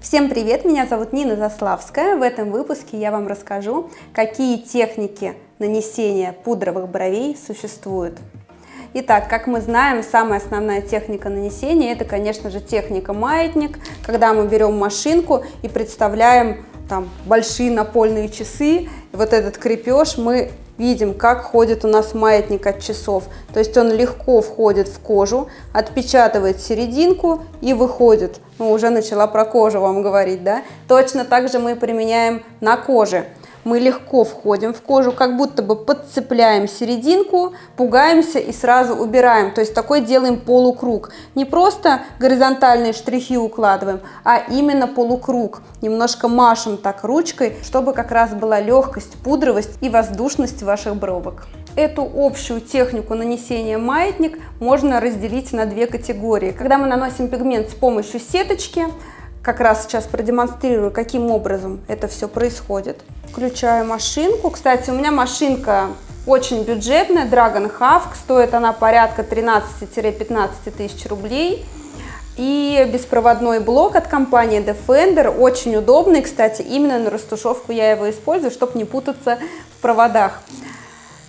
Всем привет! Меня зовут Нина Заславская. В этом выпуске я вам расскажу, какие техники нанесения пудровых бровей существуют. Итак, как мы знаем, самая основная техника нанесения — это, конечно же, техника маятник, когда мы берем машинку и представляем там большие напольные часы. Вот этот крепеж мы видим, как ходит у нас маятник от часов. То есть он легко входит в кожу, отпечатывает серединку и выходит. Ну, уже начала про кожу вам говорить, да? Точно так же мы применяем на коже. Мы легко входим в кожу, как будто бы подцепляем серединку, пугаемся и сразу убираем. То есть такой делаем полукруг. Не просто горизонтальные штрихи укладываем, а именно полукруг. Немножко машем так ручкой, чтобы как раз была легкость, пудровость и воздушность ваших бровок. Эту общую технику нанесения маятник можно разделить на две категории. Когда мы наносим пигмент с помощью сеточки, как раз сейчас продемонстрирую, каким образом это все происходит. Включаю машинку. Кстати, у меня машинка очень бюджетная, Dragon Hawk. Стоит она порядка 13-15 тысяч рублей. И беспроводной блок от компании Defender. Очень удобный, кстати, именно на растушевку я его использую, чтобы не путаться в проводах.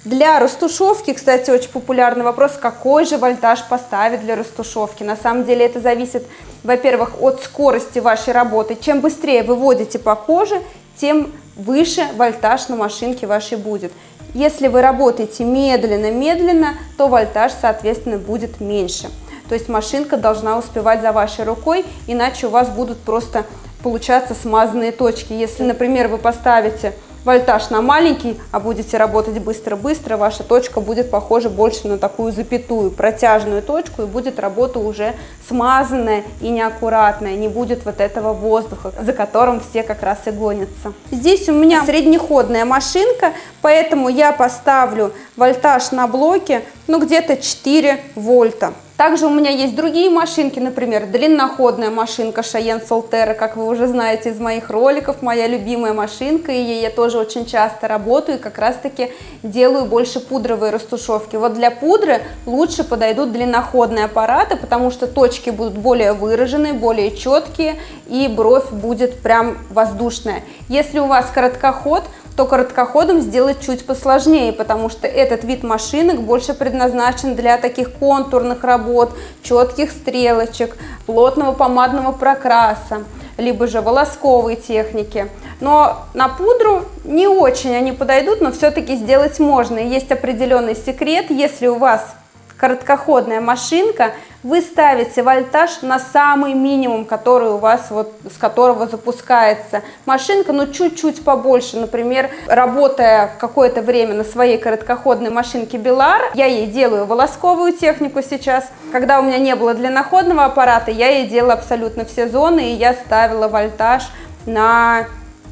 Для растушевки, кстати, очень популярный вопрос, какой же вольтаж поставить для растушевки. На самом деле это зависит, во-первых, от скорости вашей работы. Чем быстрее вы водите по коже, тем выше вольтаж на машинке вашей будет. Если вы работаете медленно-медленно, то вольтаж, соответственно, будет меньше. То есть машинка должна успевать за вашей рукой, иначе у вас будут просто получаться смазанные точки. Если, например, вы поставите вольтаж на маленький, а будете работать быстро-быстро, ваша точка будет похожа больше на такую запятую, протяжную точку, и будет работа уже смазанная и неаккуратная, не будет вот этого воздуха, за которым все как раз и гонятся. Здесь у меня среднеходная машинка, поэтому я поставлю вольтаж на блоке, ну, где-то 4 вольта. Также у меня есть другие машинки, например, длинноходная машинка Cheyenne Solterra, как вы уже знаете из моих роликов, моя любимая машинка, и ей я тоже очень часто работаю, и как раз-таки делаю больше пудровые растушевки. Вот для пудры лучше подойдут длинноходные аппараты, потому что точки будут более выраженные, более четкие, и бровь будет прям воздушная. Если у вас короткоход, то короткоходом сделать чуть посложнее, потому что этот вид машинок больше предназначен для таких контурных работ, четких стрелочек, плотного помадного прокраса, либо же волосковой техники. Но на пудру не очень они подойдут, но все-таки сделать можно. И есть определенный секрет: если у вас короткоходная машинка, вы ставите вольтаж на самый минимум, который у вас, вот, с которого запускается машинка, но чуть-чуть побольше. Например, работая какое-то время на своей короткоходной машинке Belar, я ей делаю волосковую технику сейчас. Когда у меня не было длинноходного аппарата, я ей делала абсолютно все зоны, и я ставила вольтаж на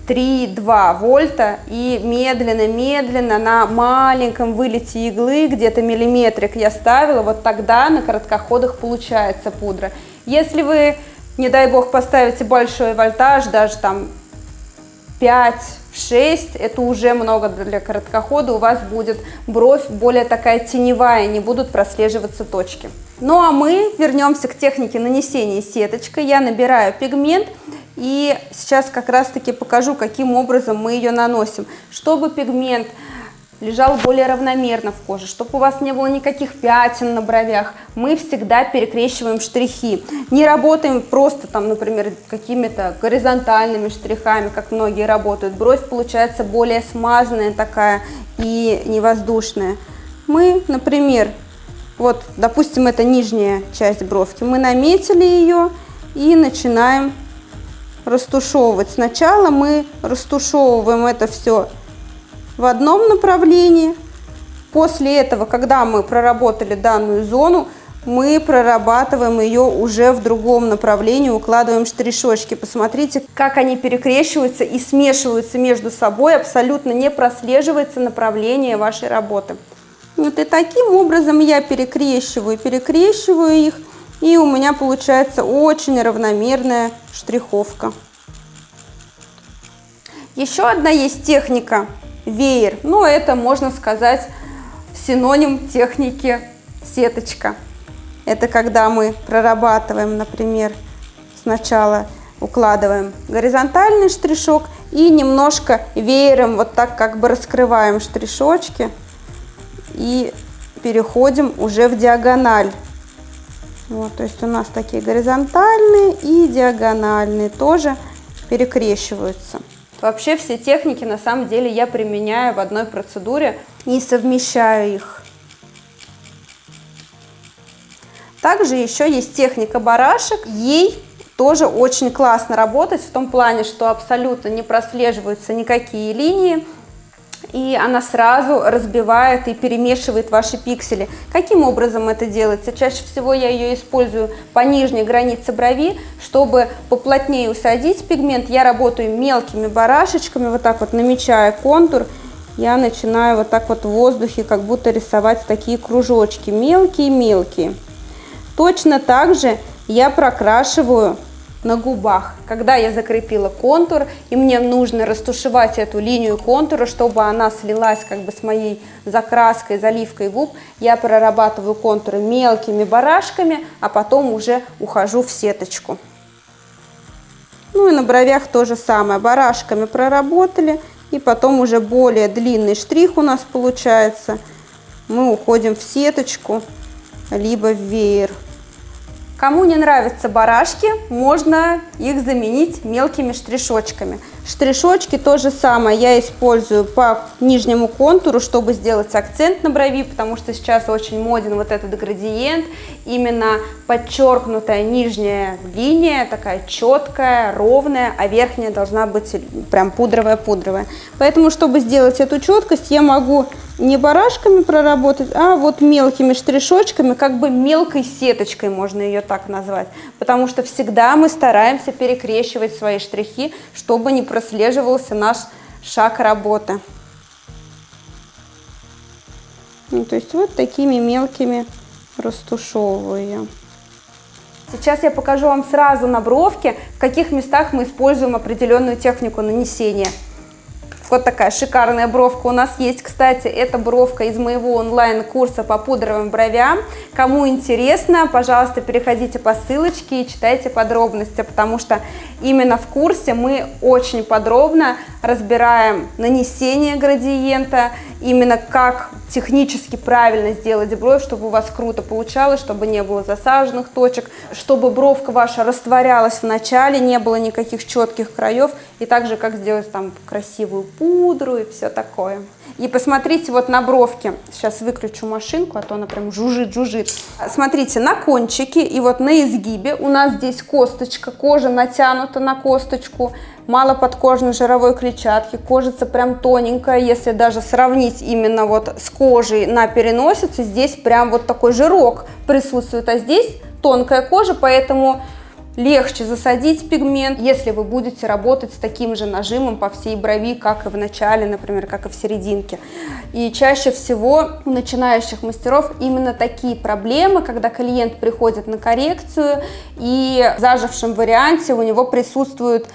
3,2 вольта, и медленно-медленно на маленьком вылете иглы, где-то миллиметрик я ставила, вот тогда на короткоходах получается пудра. Если вы, не дай бог, поставите большой вольтаж, даже там 5-6, это уже много для короткохода, у вас будет бровь более такая теневая, не будут прослеживаться точки. Ну а мы вернемся к технике нанесения сеточкой. Я набираю пигмент. И сейчас как раз-таки покажу, каким образом мы ее наносим. Чтобы пигмент лежал более равномерно в коже, чтобы у вас не было никаких пятен на бровях, мы всегда перекрещиваем штрихи. Не работаем просто там, например, какими-то горизонтальными штрихами, как многие работают. Бровь получается более смазанная такая и невоздушная. Мы, например, вот, допустим, это нижняя часть бровки, мы наметили ее и начинаем растушевывать. Сначала мы растушевываем это все в одном направлении. После этого, когда мы проработали данную зону, мы прорабатываем ее уже в другом направлении, укладываем штришочки. Посмотрите, как они перекрещиваются и смешиваются между собой, абсолютно не прослеживается направление вашей работы. Вот и таким образом я перекрещиваю их. И у меня получается очень равномерная штриховка. Еще одна есть техника веер. Но это, можно сказать, синоним техники сеточка. Это когда мы прорабатываем, например, сначала укладываем горизонтальный штришок и немножко веером вот так как бы раскрываем штришочки и переходим уже в диагональ. Вот, то есть у нас такие горизонтальные и диагональные тоже перекрещиваются. Вообще все техники на самом деле я применяю в одной процедуре, не совмещаю их. Также еще есть техника барашек. Ей тоже очень классно работать в том плане, что абсолютно не прослеживаются никакие линии. И она сразу разбивает и перемешивает ваши пиксели. Каким образом это делается? Чаще всего я ее использую по нижней границе брови. Чтобы поплотнее усадить пигмент, я работаю мелкими барашечками, вот так вот намечая контур. Я начинаю вот так вот в воздухе как будто рисовать такие кружочки, мелкие-мелкие. Точно так же я прокрашиваю на губах. Когда я закрепила контур, и мне нужно растушевать эту линию контура, чтобы она слилась как бы с моей закраской, заливкой губ, я прорабатываю контуры мелкими барашками, а потом уже ухожу в сеточку. Ну и на бровях то же самое. Барашками проработали, и потом уже более длинный штрих у нас получается. Мы уходим в сеточку, либо в веер. Кому не нравятся барашки, можно их заменить мелкими штришочками. Штришочки то же самое я использую по нижнему контуру, чтобы сделать акцент на брови, потому что сейчас очень моден вот этот градиент. Именно подчеркнутая нижняя линия, такая четкая, ровная, а верхняя должна быть прям пудровая-пудровая. Поэтому, чтобы сделать эту четкость, я могу не барашками проработать, а вот мелкими штришочками, как бы мелкой сеточкой, можно ее так назвать. Потому что всегда мы стараемся перекрещивать свои штрихи, чтобы не прослеживался наш шаг работы. Ну, то есть вот такими мелкими растушевываю. Сейчас я покажу вам сразу на бровке, в каких местах мы используем определенную технику нанесения. Вот такая шикарная бровка у нас есть. Кстати, это бровка из моего онлайн-курса по пудровым бровям. Кому интересно, пожалуйста, переходите по ссылочке и читайте подробности, потому что именно в курсе мы очень подробно разбираем нанесение градиента, именно как технически правильно сделать бровь, чтобы у вас круто получалось, чтобы не было засаженных точек, чтобы бровка ваша растворялась в начале, не было никаких четких краев, и также как сделать там красивую пудру и все такое. И посмотрите вот на бровке. Сейчас выключу машинку, а то она прям жужжит. Смотрите, на кончике и вот на изгибе у нас здесь косточка, кожа натянута на косточку, мало подкожной жировой клетчатки, кожица прям тоненькая. Если даже сравнить именно вот с кожей на переносице, здесь прям вот такой жирок присутствует, а здесь тонкая кожа, поэтому легче засадить пигмент, если вы будете работать с таким же нажимом по всей брови, как и в начале, например, как и в серединке. И чаще всего у начинающих мастеров именно такие проблемы, когда клиент приходит на коррекцию и в зажившем варианте у него присутствуют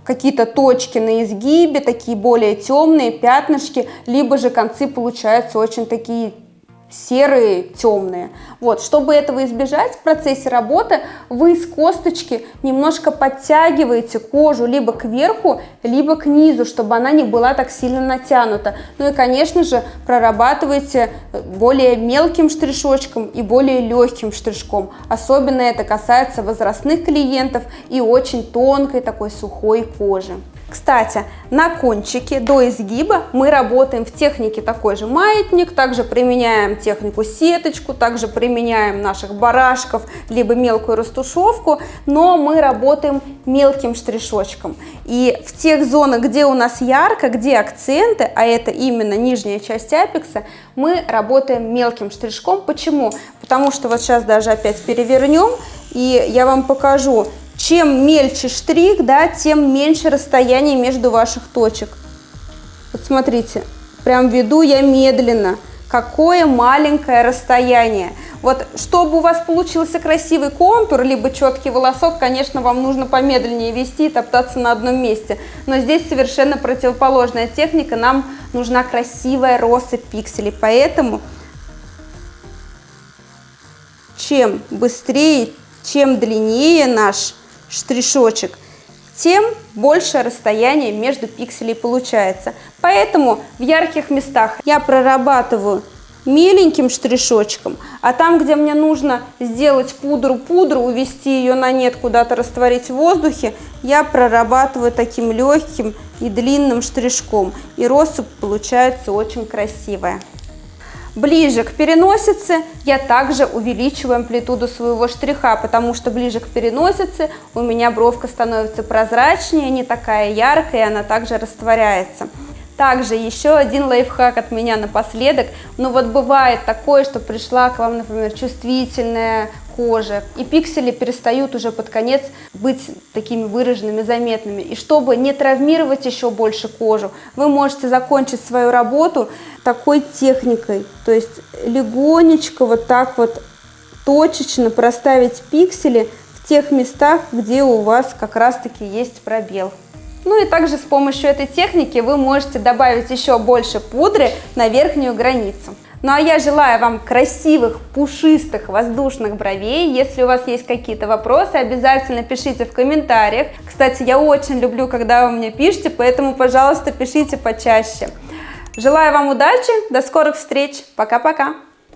какие-то точки на изгибе, такие более темные пятнышки, либо же концы получаются очень такие серые, темные. Вот, чтобы этого избежать в процессе работы, вы с косточки немножко подтягиваете кожу либо кверху, либо к низу, чтобы она не была так сильно натянута. Ну и, конечно же, прорабатывайте более мелким штришочком и более легким штришком. Особенно это касается возрастных клиентов и очень тонкой такой сухой кожи. Кстати, на кончике до изгиба мы работаем в технике такой же маятник, также применяем технику сеточку, также применяем наших барашков, либо мелкую растушевку, но мы работаем мелким штришочком. И в тех зонах, где у нас ярко, где акценты, а это именно нижняя часть апекса, мы работаем мелким штришком. Почему? Потому что вот сейчас даже опять перевернем, и я вам покажу. Чем мельче штрих, да, тем меньше расстояние между ваших точек. Вот смотрите, прям веду я медленно. Какое маленькое расстояние. Вот, чтобы у вас получился красивый контур, либо четкий волосок, конечно, вам нужно помедленнее вести и топтаться на одном месте. Но здесь совершенно противоположная техника. Нам нужна красивая россыпь пикселей. Поэтому, чем быстрее, чем длиннее наш штришочек, тем больше расстояние между пикселей получается. Поэтому в ярких местах я прорабатываю меленьким штришочком, а там, где мне нужно сделать пудру, увести ее на нет, куда-то растворить в воздухе, я прорабатываю таким легким и длинным штришком, и россыпь получается очень красивая. Ближе к переносице я также увеличиваю амплитуду своего штриха, потому что ближе к переносице у меня бровка становится прозрачнее, не такая яркая, и она также растворяется. Также еще один лайфхак от меня напоследок. Ну вот бывает такое, что пришла к вам, например, чувствительная кожа, и пиксели перестают уже под конец быть такими выраженными, заметными. И чтобы не травмировать еще больше кожу, вы можете закончить свою работу такой техникой. То есть легонечко вот так вот точечно проставить пиксели в тех местах, где у вас как раз-таки есть пробел. Ну и также с помощью этой техники вы можете добавить еще больше пудры на верхнюю границу. Ну а я желаю вам красивых, пушистых, воздушных бровей. Если у вас есть какие-то вопросы, обязательно пишите в комментариях. Кстати, я очень люблю, когда вы мне пишете, поэтому, пожалуйста, пишите почаще. Желаю вам удачи, до скорых встреч, пока-пока!